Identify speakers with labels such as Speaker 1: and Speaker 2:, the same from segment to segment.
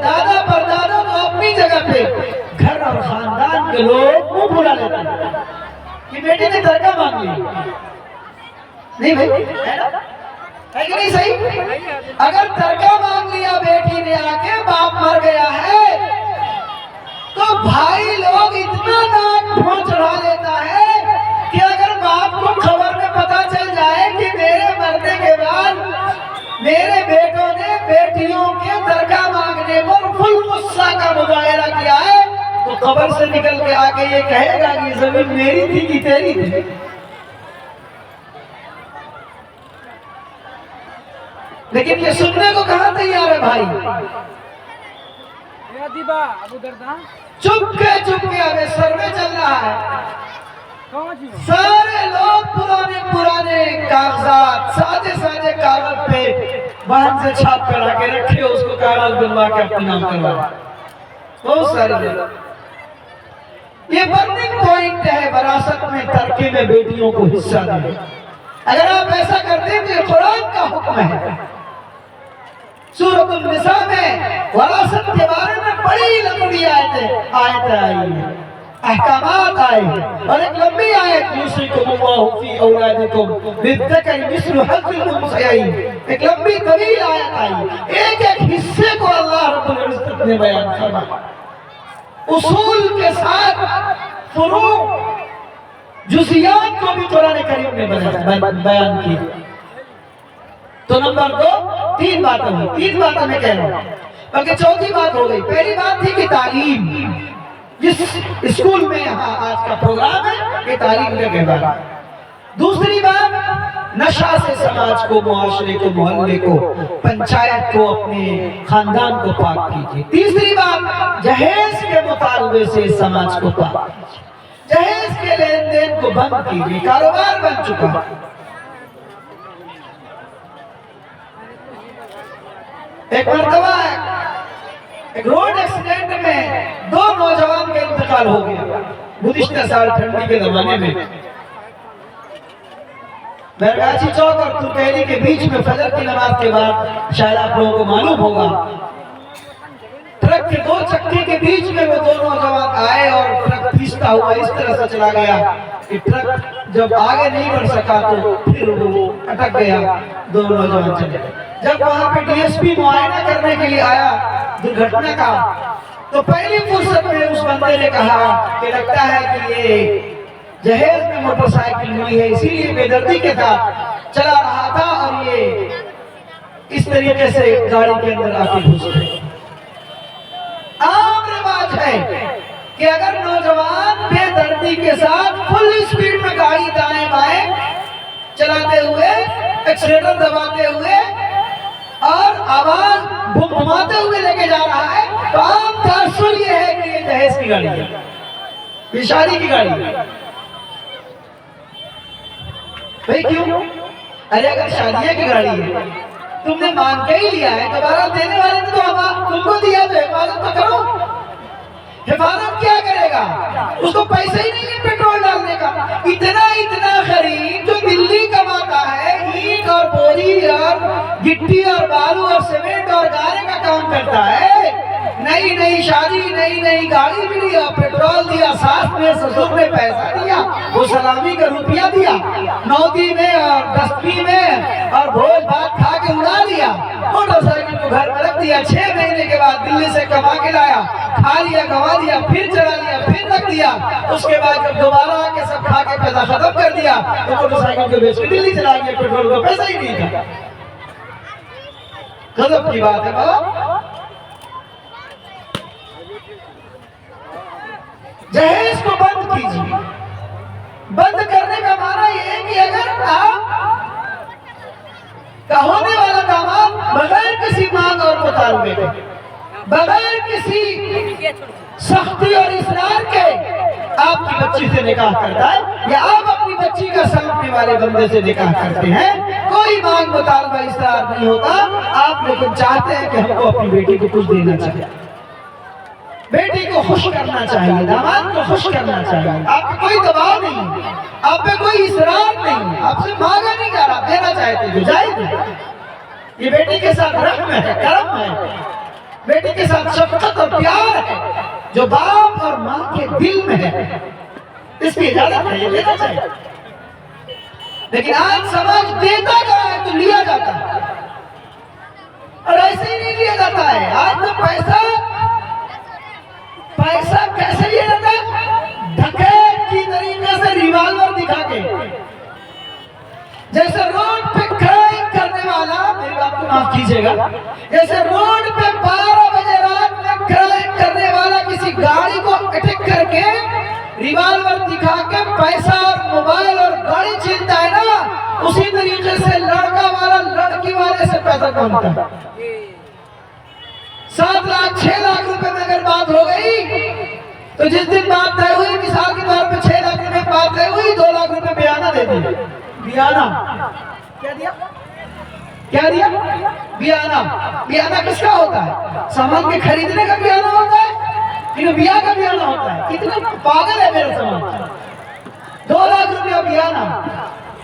Speaker 1: दादा परदादा तो अपनी जगह पे, घर और खानदान के लोग मुंह फुला लेते हैं कि बेटे ने दरगाह मांग ली। नहीं भाई, है कि नहीं सही? अगर दरगाह मांग लिया बेटी ने आके, बाप मर गया है, तो भाई लोग इतना नाक भों चढ़ा लेता है कि अगर बाप को खबर में पता चल जाए कि मेरे मरने के बाद मेरे बेटों ने बेटियों के दरगाह मांगने पर फुल गुस्सा का मुजाहरा किया है, तो खबर से निकल के आके ये कहेगा कि जमीन मेरी थी कि तेरी थी। लेकिन ये सुनने को कहां तैयार है भाई? चुपके अबे सर्वे चल रहा है, सारे लोग पुराने कागजात साजे कागज पे बांध से छाप करा के रखे, उसको कागज बनवा के अपने नाम करवा। बहुत सारे लोग, ये बर्निंग पॉइंट है वरासत में, तरके में बेटियों को हिस्सा देने। अगर आप ऐसा करते हैं तो ये कुरान का हुक्म है। सूरत निसा में वरासत के बारे में बड़ी लंबी आयतें आई है, अहकामात आए हैं, और एक लंबी आयत यूसिकुमुल्लाहु फी औलादिकुम लिद्दकरी मिस्लु हज़्ज़िल उन्सयैन, एक लंबी तवील आयत आई। एक एक हिस्से को अल्लाह रब्बुल इज्जत ने बयान फरमाया, उसूल के साथ फुरू जुज़ियात को भी कुरान करीम ने बयान किया। तो नंबर 2, 3 बातें हुई, 3 बातें मैं कह रहा हूँ, बल्कि चौथी बात हो गई। पहली बात थी कि तालीम, जिस स्कूल में यहाँ आज का प्रोग्राम है ये तालीम का कहना। दूसरी बात, नशा से समाज को, मुआशरे को, मोहल्ले को, पंचायत को, अपने खानदान को पाक कीजिए। तीसरी बात, जहेज के मुतालबे से समाज को पाक कीजिए, जहेज के लेन देन को बंद कीजिए, कारोबार बन चुका है। एक मरतबा एक रोड एक्सीडेंट में 2 नौजवान का इंतकाल हो गया, गुज़िश्ता साल ठंडी के जमाने में। बैरगाछी चौक और तुर्कैली के बीच में फजर की नमाज के बाद, शायद आप लोगों को मालूम होगा, ट्रक के 2 चक्के के बीच में वो 2 नौजवान आए और ट्रक खींचता हुआ इस तरह से चला गया कि ट्रक जब आगे नहीं बढ़ सका तो फिर वो अटक गया, 2 नौजवान चले गए। जब वहां पे डीएसपी मुआयना करने के लिए आया दुर्घटना का, तो पहली फुर्सत में उस बंदे ने कहा कि लगता है कि ये जहेज में मोटरसाइकिल मिली है, इसीलिए बेदर्दी के साथ चला रहा था और ये इस तरीके से गाड़ी के अंदर आके घुस गए। आम रिवाज है कि अगर नौजवान बेदर्दी के साथ फुल स्पीड में गाड़ी दाएं बाएं चलाते हुए, एक्सीलेटर दबाते हुए और आवाज भुमभुमाते हुए लेके जा रहा है, तो आम तासुर ये है कि ये दहेज की गाड़ी है, ये शादी की गाड़ी है। भाई क्यों? अरे अगर शादियां की गाड़ी है, तुमने मांग के ही लिया है, दोबारा देने वाले ने तो तुमको दिया, तो हिफाजत तो करो। हिफाजत क्या करेगा? उसको पैसे ही नहीं है पेट्रोल डालने का। इतना खरीद जो दिल्ली कमाता है, ईंट और बोरी और गिट्टी और बालू और सीमेंट और गारे का काम करता है, नई शादी, नई गाड़ी मिली और पेट्रोल दिया, सास ने ससुर ने पैसा दिया, वो सलामी का रुपया दिया, नौती में और दसवीं में और भोज भात खा के उड़ा दिया, मोटरसाइकिल को घर में रख दिया, 6 महीने के बाद दिल्ली से कमा के लाया, खा लिया, गवा दिया, फिर चला लिया, फिर रख दिया, उसके बाद जब दोबारा आके सब खा के पैसा खत्म कर दिया तो मोटरसाइकिल को बेच के दिल्ली चला गया, पेट्रोल का पैसा ही नहीं था। गजब की बात है बाबा। जहेज को बंद कीजिए। बंद करने का माना यह है कि अगर का होने वाला दामाद बगैर किसी मांग और मुतालबे के, बगैर किसी सख्ती और इसरार के आपकी बच्ची से निकाह करता है, या आप अपनी बच्ची का सौंपने वाले बंदे से निकाह करते हैं, कोई मांग मुतालबा इसरार नहीं होता, आप लेकिन चाहते हैं कि हमको अपनी बेटी को कुछ देना चाहिए, बेटी को खुश करना चाहिए, दामाद को खुश करना चाहिए, आप पे कोई दबाव नहीं, आप पे कोई इसरार नहीं, आपसे मांगा नहीं जा रहा, देना चाहते तो जाए, ये बेटी के साथ रहम है, करम है। बेटी के साथ शफकत और प्यार है जो बाप और माँ के दिल में है, इसकी इजाजत है, ये लेना चाहिए। लेकिन आज समाज देता कहाँ है तो लिया जाता है, और ऐसे ही नहीं लिया जाता है। आज तो पैसा कैसे लिया जाता है? डकैत की तरीके से रिवॉल्वर दिखा के। जैसे रोड पे क्राइम करने वाला, मेरी बात को माफ कीजिएगा, जैसे रोड पे 12 बजे रात में क्राइम करने वाला किसी गाड़ी को अटैक करके रिवॉल्वर दिखा के पैसा और मोबाइल और गाड़ी छीनता है ना, उसी तरीके से लड़का वाला लड़की वाले से पैसा कमाता है। 7 लाख 6 लाख रुपए में अगर बात हो गई तो जिस दिन बात तय हुई, मिसाल के तौर पे 6 लाख रुपए बात तय हुई, 2 लाख रुपए बयाना दे दिए। बयाना क्या दिया? क्या दिया? बयाना। बयाना किसका होता है? सामान के खरीदने का बयाना होता है, लेकिन ब्याह का बयाना होता है। कितना पागल है मेरा समाज। 2 लाख रुपया बयाना।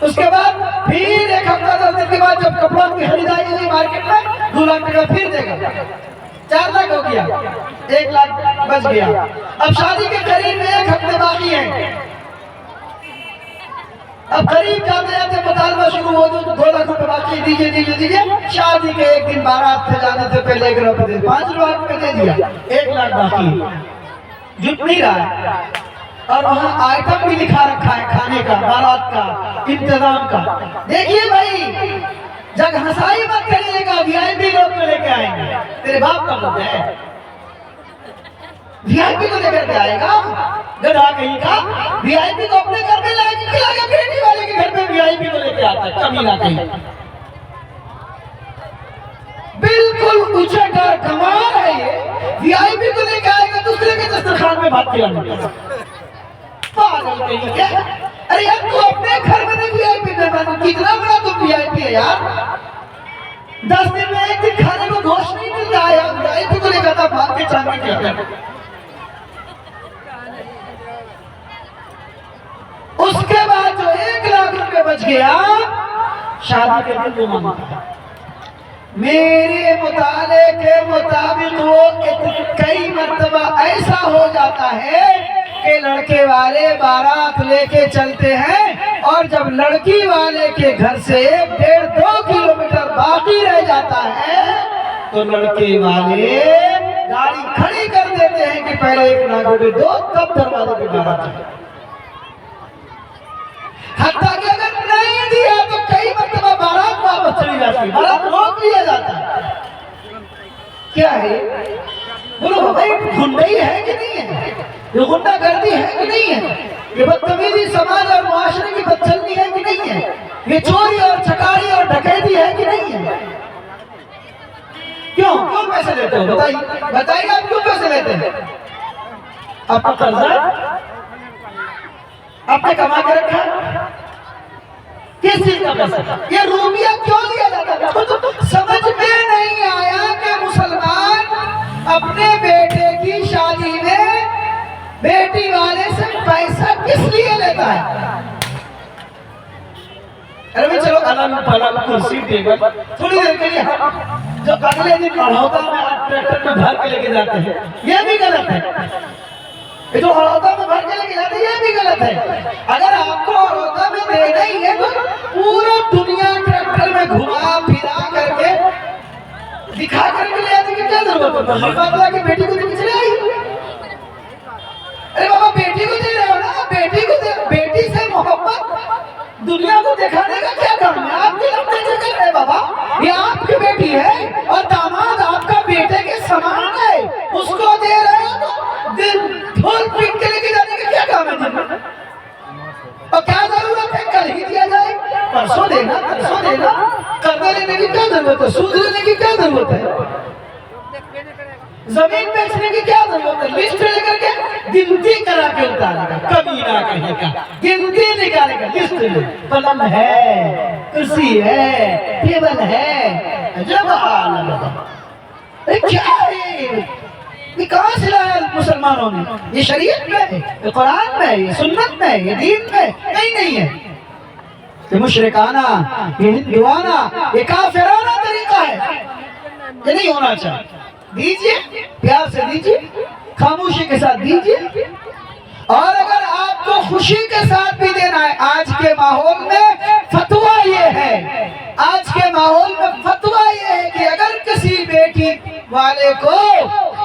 Speaker 1: उसके बाद फिर 1 हफ्ता 10 दिन के बाद जब कपड़ा की खरीदारी हुई मार्केट में, 2 लाख टका फिर देगा, 4 लाख हो गया, 1 लाख बच गया। अब शादी के करीब 1 हफ्ते बाकी है। अब करीब जाते जाते मुतालबा शुरू हो, जो 2 लाख रुपए बाकी, दीजिए दीजिए दीजिए। शादी के 1 दिन बारात से जाने से पहले 1 रुपए दे, 5 लाख रुपए दे दिया, 1 लाख बाकी। जुट नहीं रहा है, और वहाँ आइटम भी लिखा रखा है खाने का, बारात का, इंतजाम का। देखिए भाई, जग हंसाई मत करिएगा, वीआईपी लोग को लेके आएंगे। तेरे बाप का मुद्दा है, वीआईपी को लेकर के आएगा गधा कहीं का। वीआईपी को अपने घर में लाके खिलाएगा, बेटी वाले के घर में वीआईपी को लेके आता है, कमीना कहीं। बिल्कुल उचट और कमाल है ये। वीआईपी को लेके आएगा, दूसरे के दस्तरखान में भात खिलाने। पागल कहीं क्या? अरे यार, तू अपने घर में नहीं वीआईपी करना, कितना बड़ा तुम वीआईपी है यार। 10 दिन में 1 दिन खाने को गोश्त नहीं मिलता है यार, वीआईपी को लेकर आता भाग के चांदी के। उसके बाद जो 1 लाख रुपए बच गया, शादी के दिन वो मांगता है। मेरे मुताले के मुताबिक वो कई मर्तबा ऐसा हो जाता है कि लड़के वाले बारात लेके चलते हैं, और जब लड़की वाले के घर से 1.5-2 किलोमीटर बाकी रह जाता है तो लड़के वाले गाड़ी खड़ी कर देते हैं कि पहले 1 लाख रुपए दो, तब दरवाजे पे बारात जाए। हत्ता कि अगर नहीं दिया तो कई मर्तबा बारात वापस चली जाती है, बारात रोक लिया जाता है। क्या है बोलो भाई, गुंडाई है कि नहीं है? ये गुंडागर्दी है कि नहीं है? ये बदतमीजी समाज और मुआशरे की बदचलनी है कि नहीं है? ये चोरी और चकारी और डकैती है कि नहीं है? क्यों क्यों पैसे लेते हो? बताइए बताइए, आप क्यों पैसे लेते हैं? आपका कर्जा आपने कमा के रखा, किस चीज का पैसा? ये रूपिया क्यों लिया जाता है? तो समझ में नहीं आया कि मुसलमान अपने बेटे की शादी में बेटी वाले से पैसा किस लिए लेता है? अरे भाई चलो, अलग अलग कुर्सी टेबल थोड़ी देर के लिए, जो अगले दिन बढ़ौता में आप ट्रैक्टर में भर के लेके जाते हैं, ये भी गलत है। ये जो हड़ौता में भर के लेके जाते हैं, ये भी गलत है। अगर आपको हड़ौता में देना ही है तो पूरा दुनिया ट्रैक्टर में घुमा फिरा करके दिखा करके ले आने की क्या जरूरत है? बाबा की बेटी को देने चले आई। अरे बाबा, बेटी को दे रहे हो ना, बेटी को दे, बेटी से मोहब्बत दुनिया को दिखाने का क्या काम है? आपकी लंबे कर रहे हैं बाबा, ये आपकी बेटी है और दामाद आपका बेटे के समान है, उसको दे रहे हो तो दिल ढोल पीट के लेके जाने का क्या काम है? और क्या जरूरत है? कल ही दिया जाए, परसों देना, कर्जा लेने की क्या जरूरत है? सूद लेने की क्या जरूरत है? जमीन बेचने की क्या जरूरत है? लिस्ट लेकर के गिनती करा के उतारेगा, कमीना कहीं का गिनती निकालेगा, लिस्ट में कलम है, कुर्सी है, टेबल है, जब क्या है? ये कहाँ से लाया मुसलमानों ने? ये शरीयत में है, ये कुरान में है, ये सुन्नत में है, ये दीन में नहीं है। ये मुशरिकाना, ये हिंदुआना, ये काफिराना तरीका है, ये नहीं होना चाहिए। दीजिए, प्यार से दीजिए, खामोशी के साथ दीजिए। और अगर आपको खुशी के साथ भी देना है, आज के माहौल में फतवा ये है, आज के माहौल में फतवा ये है कि अगर किसी बेटी वाले को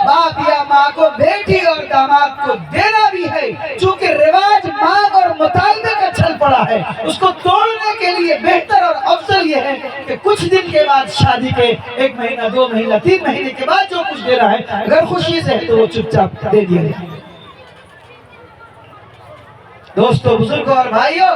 Speaker 1: बाप या माँ को बेटी और दामाद को देना भी है, चूंकि रिवाज मांग और मुतालबे का चल पड़ा है, उसको तोड़ने के लिए बेहतर और अफजल ये है कि कुछ दिन के बाद, शादी के 1 महीना 2 महीना 3 महीने के बाद जो कुछ देना है, अगर खुशी से है तो वो चुपचाप दे दिया जाए। दोस्तों, बुजुर्गों और भाइयों,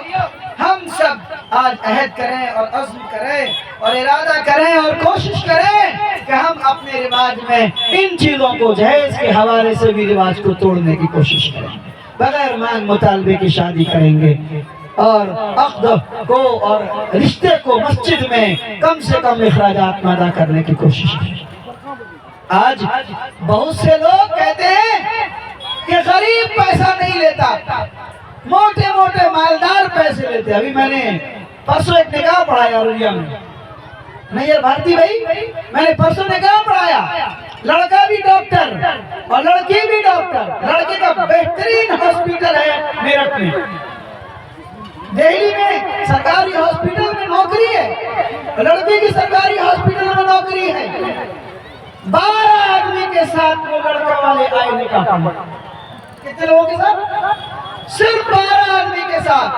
Speaker 1: हम सब आज अहद करें और अज़्म करें और इरादा करें और कोशिश करें कि हम अपने रिवाज में इन चीज़ों को जहेज के हवाले से भी रिवाज को तोड़ने की कोशिश करें। बगैर मांग मुतालबे की शादी करेंगे और अक़द को और रिश्ते को मस्जिद में कम से कम इखराजात में अदा करने की कोशिश करें। आज बहुत से लोग कहते हैं कि गरीब पैसा नहीं लेता, मोटे मोटे मालदार पैसे लेते। अभी मैंने परसों एक निकाह पढ़ाया रुलिया में, नहीं यार भारती भाई, मैंने परसों निकाह पढ़ाया। लड़का भी डॉक्टर और लड़की भी डॉक्टर। लड़के का बेहतरीन हॉस्पिटल है मेरठ में, दिल्ली में सरकारी हॉस्पिटल में नौकरी है, लड़के की सरकारी हॉस्पिटल में नौकरी है। 12 आदमी के साथ वो लड़का वाले आए निकाह पढ़ा। कितने लोगों के साथ? सिर्फ 12 आदमी के साथ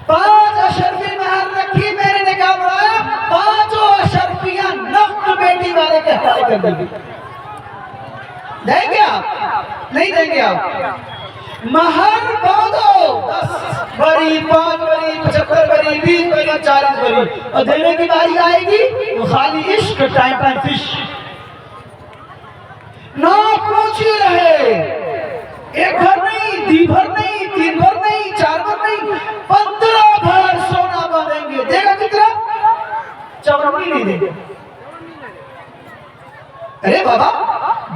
Speaker 1: 5 अशरफी महर रखी, मैंने निकाह पढ़ाया। 5 अशरफियां नफ्त बेटी वाले के हवाले कर देंगे। देंगे आप? नहीं देंगे आप? महर दो 10 बरी, 5 बरी, 75 बरी, 20 बरी, 40 बरी, और देने की बारी आएगी वो खाली इश्क, टाइम फिश, नाक ऊंची रहे। 1 भर नहीं, 2 भर नहीं, 3 भर नहीं, 4 भर नहीं, 15 भर सोना बांधेंगे। देगा कितना? चवन्नी नहीं देंगे। अरे बाबा,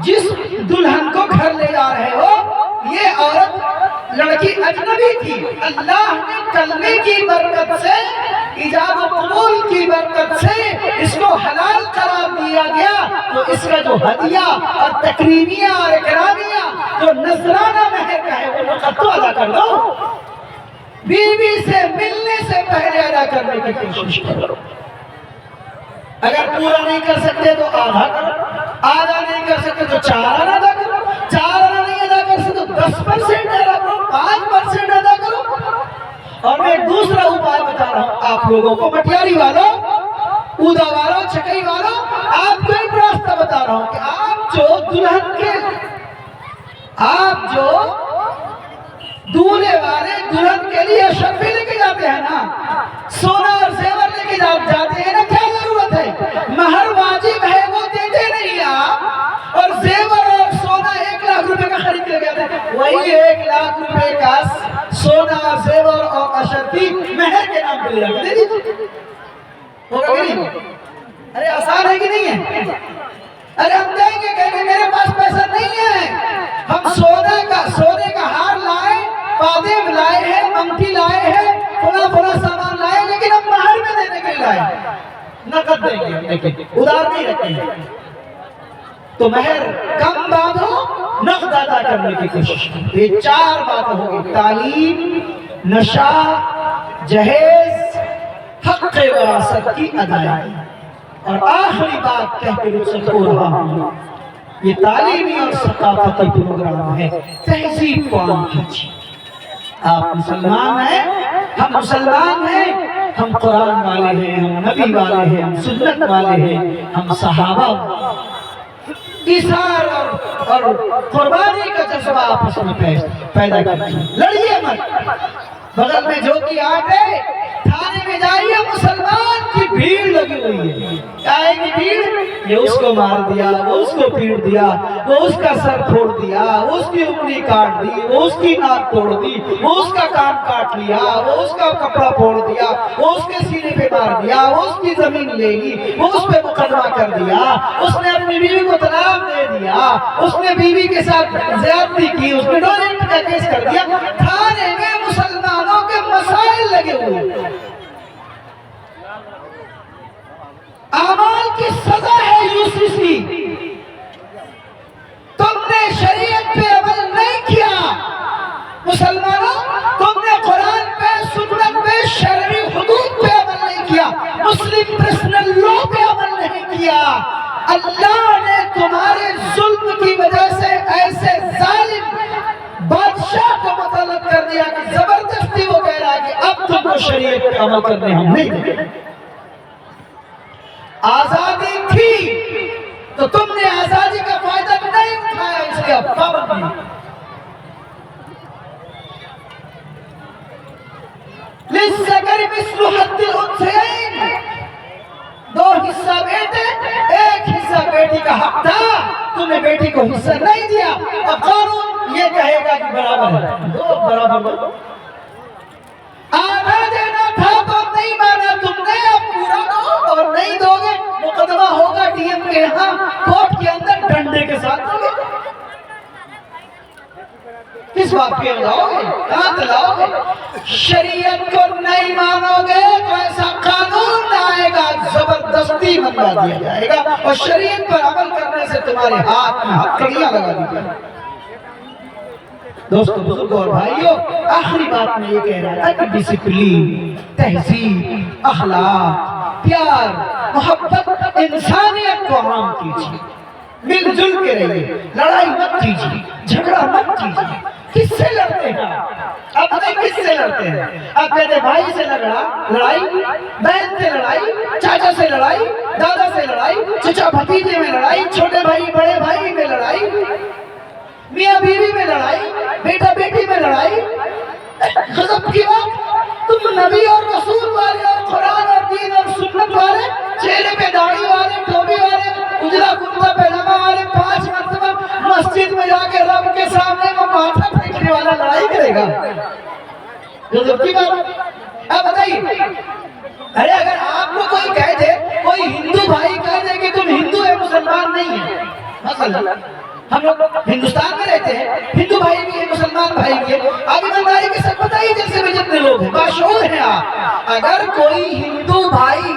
Speaker 1: जिस दुल्हन को घर ले जा रहे हो, ये औरत लड़की अजनबी थी। अल्लाह ने कलमे की बरकत से, इजाब कबूल की बरकत से इसको हलाल करार दिया गया। तो इसका जो हदिया और तकरीमिया और इकरामिया जो नजराना महर का है, वो नकद तो अदा कर दो। बीवी से मिलने से पहले अदा करने की कोशिश करो। अगर पूरा नहीं कर सकते तो आधा करो, आधा नहीं कर सकते तो 4 आना अदा करो, 4 आना नहीं अदा कर सकते तो 10% अदा करो, 5% अदा करो। और मैं दूसरा उपाय बता रहा हूँ आप लोगों को, मटियारी वालों, ऊदा वालों, चकई वालों, आपको एक रास्ता बता रहा हूँ कि आप जो दूल्हे वाले दुल्हन के लिए शर्फी लेके जाते हैं ना, सोना और जेवर लेके जाते हैं ना, क्या जरूरत है? महर वाजिब है, वो देते नहीं आप, और जेवर और सोना 1 लाख रुपए का खरीद के जाते हैं। वही 1 लाख रुपए का सोना और जेवर और अशर्फी महर के नाम पे ले जाते होगा कि नहीं? अरे आसान है कि नहीं है? अरे हम देंगे, कहेंगे मेरे पास पैसा नहीं है, हम सोने का हार लाए, पादेब लाए हैं, अंगूठी लाए हैं, फला सामान लाए, लेकिन हम महर में देने के लिए लाए। नकद देंगे लेकिन उधार नहीं रखेंगे। तो महर कम बांधो, नकद अदा करने की कोशिश करो। ये 4 बातें होगी: तालीम, नशा, जहेज, हक़ विरासत की अदायगी। और आखिरी बात कह के रुखसत हो रहा हूँ, ये तालीमी और सकाफती प्रोग्राम है, तहजीब को आम कीजिए। आप मुसलमान हैं, हम मुसलमान हैं, हम कुरान वाले हैं, हम नबी वाले हैं, हम सुन्नत वाले हैं, हम सहाबा, इसार और कुर्बानी का जज्बा आपस में पैदा करते हैं। लड़िए मत। बगल में जो कि आटे, थाने में जाइए, मुसलमान की भीड़ लगी हुई है। क्या है कि भीड़? ये उसको मार दिया, वो उसको पीट दिया, वो उसका सर फोड़ दिया, वो उसकी उंगली काट दी, वो उसकी नाक तोड़ दी, वो उसका कान काट लिया, वो उसका कपड़ा फोड़ दिया, वो उसके सीने पे मार दिया, वो उसकी जमीन ले ली, वो उस पे मुकदमा कर दिया, उसने अपनी बीवी को तलाक दे दिया, उसने बीवी के साथ ज्यादती की, उसने डोनेट का केस कर दिया। थाने में मुसलमानों के मसाइल लगे हुए। अमाल की सजा है यूसीसी। तुमने शरीयत पे अमल नहीं किया मुसलमानों, तुमने कुरान पे, सुन्नत पे, शरई हुदूद पे अमल नहीं किया, मुस्लिम पर्सनल लॉ पे अमल नहीं किया। अल्लाह ने तुम्हारे जुल्म की वजह से ऐसे जालिम बादशाह को मुतल्लक कर दिया कि जबरदस्ती वो कह रहा है कि अब तुमको शरीयत पे अमल करने हम नहीं देंगे। आजादी थी तो तुमने आजादी का फायदा नहीं उठाया, इसलिए अब पाबंदी। लिस्सकर मिस्लु हद्दिल उन्सयैन, दो हिस्सा बेटे एक हिस्सा बेटी का हक था, तुमने बेटी को हिस्सा नहीं दिया। अब कानून ये कहेगा कि बराबर है, दो बराबर। आधा देना था तो नहीं माना तुमने, अब पूरा दो, और नहीं दोगे मुकदमा होगा डीएम के यहाँ कोर्ट के अंदर डंडे के साथ दोगे। किस बात पे लाओगे, कहां से लाओगे? शरीयत को नहीं मानोगे तो ऐसा कानून आएगा, जबरदस्ती बनवा दिया जाएगा और शरीयत पर अमल करने से तुम्हारे हाथ में हथकड़ियां लगा दी जाएगी। दोस्तों, बुजुर्गों और भाइयों, आखिरी बात में ये कह रहा था कि डिसिप्लिन, तहजीब, अखलाक, प्यार, मोहब्बत, इंसानियत को आम कीजिए, मिलजुल के रहिए, लड़ाई मत कीजिए, झगड़ा मत कीजिए। किससे लड़ते हैं आप? नहीं, किससे लड़ते हैं आप? कहते भाई से लड़ाई, बहन से लड़ाई, चाचा से लड़ाई, दादा से लड़ाई, चचा भतीजे में लड़ाई, छोटे भाई बड़े भाई में लड़ाई, मियाँ बीवी में लड़ाई, बेटा बेटी में लड़ाई। गजब की बात, तुम नबी और रसूल वाले और कुरान और दीन और सुन्नत वाले, चेहरे पे दाढ़ी वाले, टोपी वाले, उजला कुर्ता पैजामा वाले, 5 मरतबा मस्जिद में जाके रब के सामने वो माथा फेंकने वाला लड़ाई करेगा। गजब की बात। अब बताइए, अरे अगर आपको कोई कह दे, कोई हिंदू भाई कह दे कि तुम हिंदू है मुसलमान नहीं है, मसलन हम लोग हिंदुस्तान में रहते हैं, हिंदू भाई भी है, मुसलमान भाई भी है, आप ईमानदारी के साथ बताइए, जैसे भी जितने लोग हैं बाशऊर हैं आप, अगर कोई हिंदू भाई